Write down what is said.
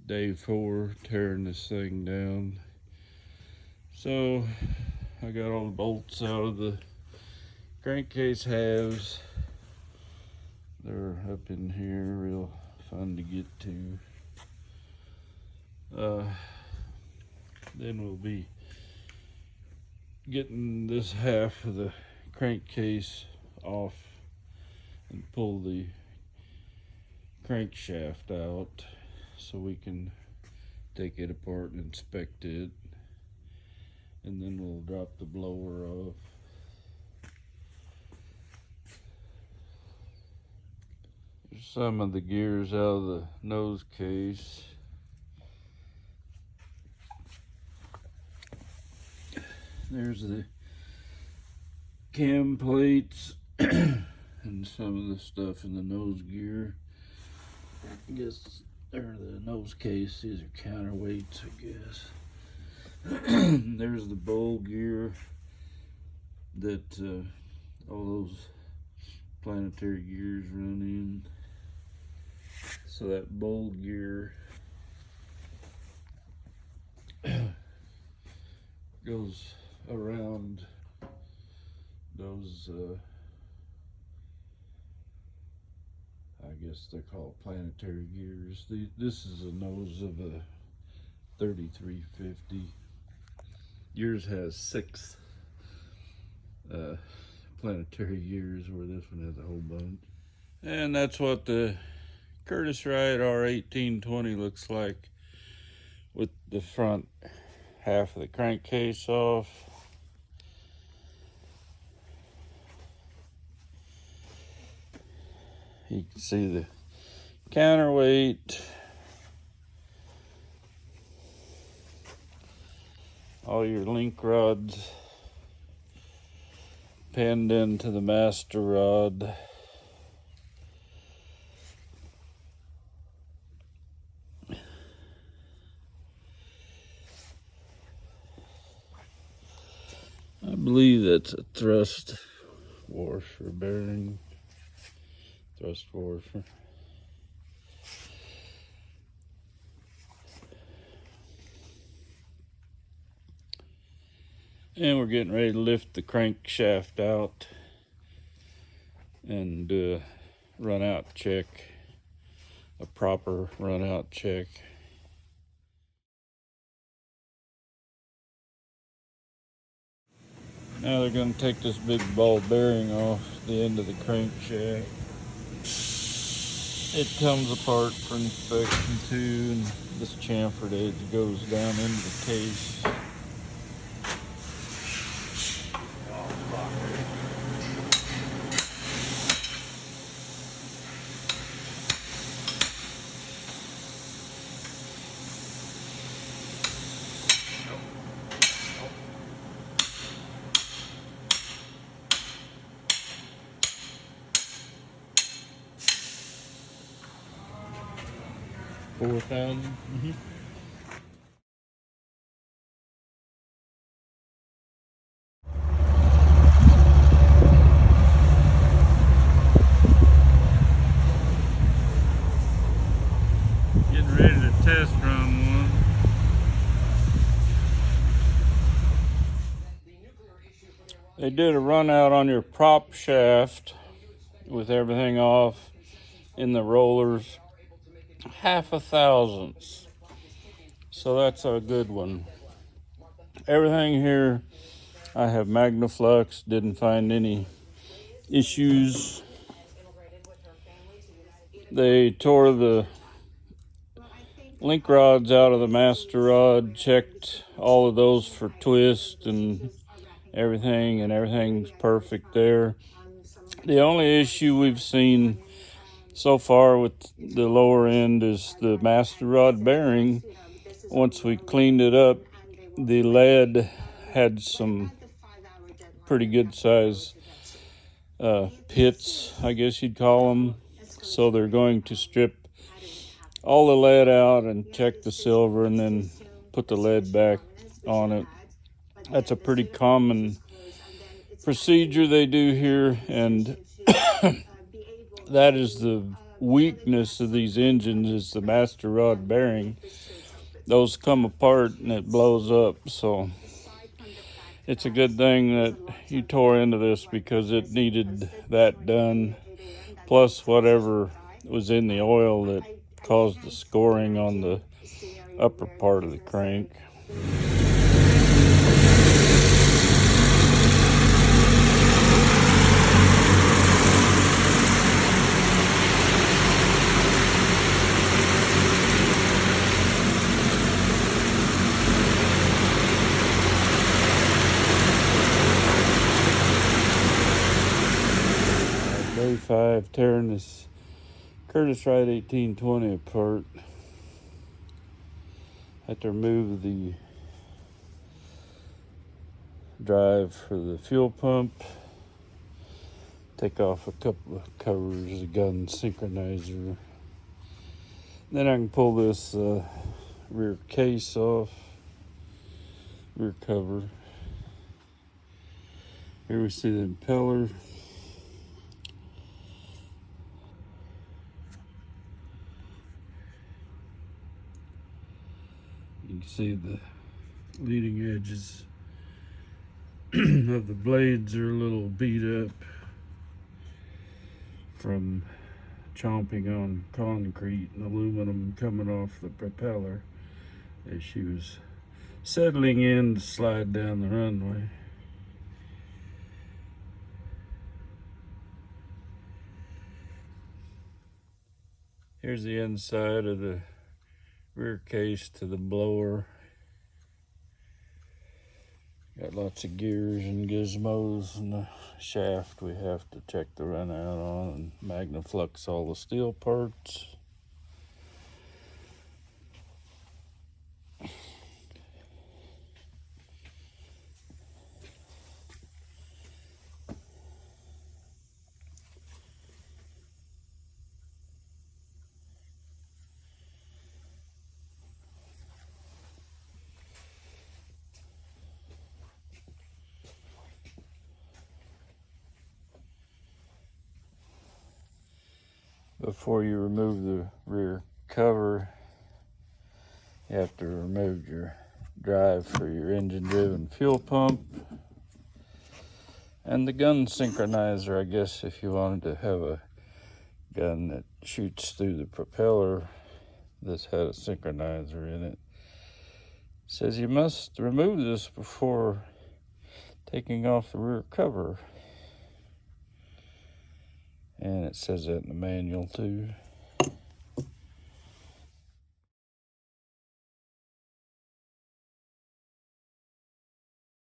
day 4 tearing this thing down. So I got all the bolts out of the crankcase halves. They're up in here, real fun to get to. Then we'll be getting this half of the crankcase off and pull the crankshaft out so we can take it apart and inspect it, and then we'll drop the blower off. Here's some of the gears out of the nose case. There's the cam plates and some of the stuff in the nose gear. I guess they're the nose case. These are counterweights, I guess. There's the bowl gear that all those planetary gears run in. So that bowl gear goes around those I guess they're called planetary gears. This is the nose of a 3350. Yours has 6 planetary gears, where this one has a whole bunch. And that's what the Curtiss-Wright R1820 looks like with the front half of the crankcase off. You can see the counterweight, all your link rods pinned into the master rod. I believe that's a thrust washer bearing. Thrust washer. And we're getting ready to lift the crankshaft out and run out check, a proper run out check. Now they're going to take this big ball bearing off the end of the crankshaft. It comes apart for inspection too, and this chamfered edge goes down into the case. $4,000. Getting ready to test run one. They did a run out on your prop shaft with everything off in the rollers. 0.5 thousandths. So that's a good one. Everything here I have Magnaflux, didn't find any issues. They tore the link rods out of the master rod, checked all of those for twist and everything's perfect there. The only issue we've seen so far with the lower end is the master rod bearing. Once we cleaned it up, the lead had some pretty good size pits, I guess you'd call them. So they're going to strip all the lead out and check the silver and then put the lead back on it. That's a pretty common procedure they do here, and that is the weakness of these engines is the master rod bearing. Those come apart and it blows up. So it's a good thing that you tore into this, because it needed that done, plus whatever was in the oil that caused the scoring on the upper part of the crank. Day 5, tearing this Curtiss-Wright 1820 apart. Had to remove the drive for the fuel pump, take off a couple of covers, a gun synchronizer. Then I can pull this rear case off, rear cover. Here we see the impeller. You can see the leading edges of the blades are a little beat up from chomping on concrete and aluminum coming off the propeller as she was settling in to slide down the runway. Here's the inside of the rear case to the blower. Got lots of gears and gizmos, and the shaft we have to check the run out on, and Magnaflux all the steel parts. Before you remove the rear cover, you have to remove your drive for your engine-driven fuel pump and the gun synchronizer. I guess if you wanted to have a gun that shoots through the propeller, this had a synchronizer in it. It says you must remove this before taking off the rear cover. And it says that in the manual too.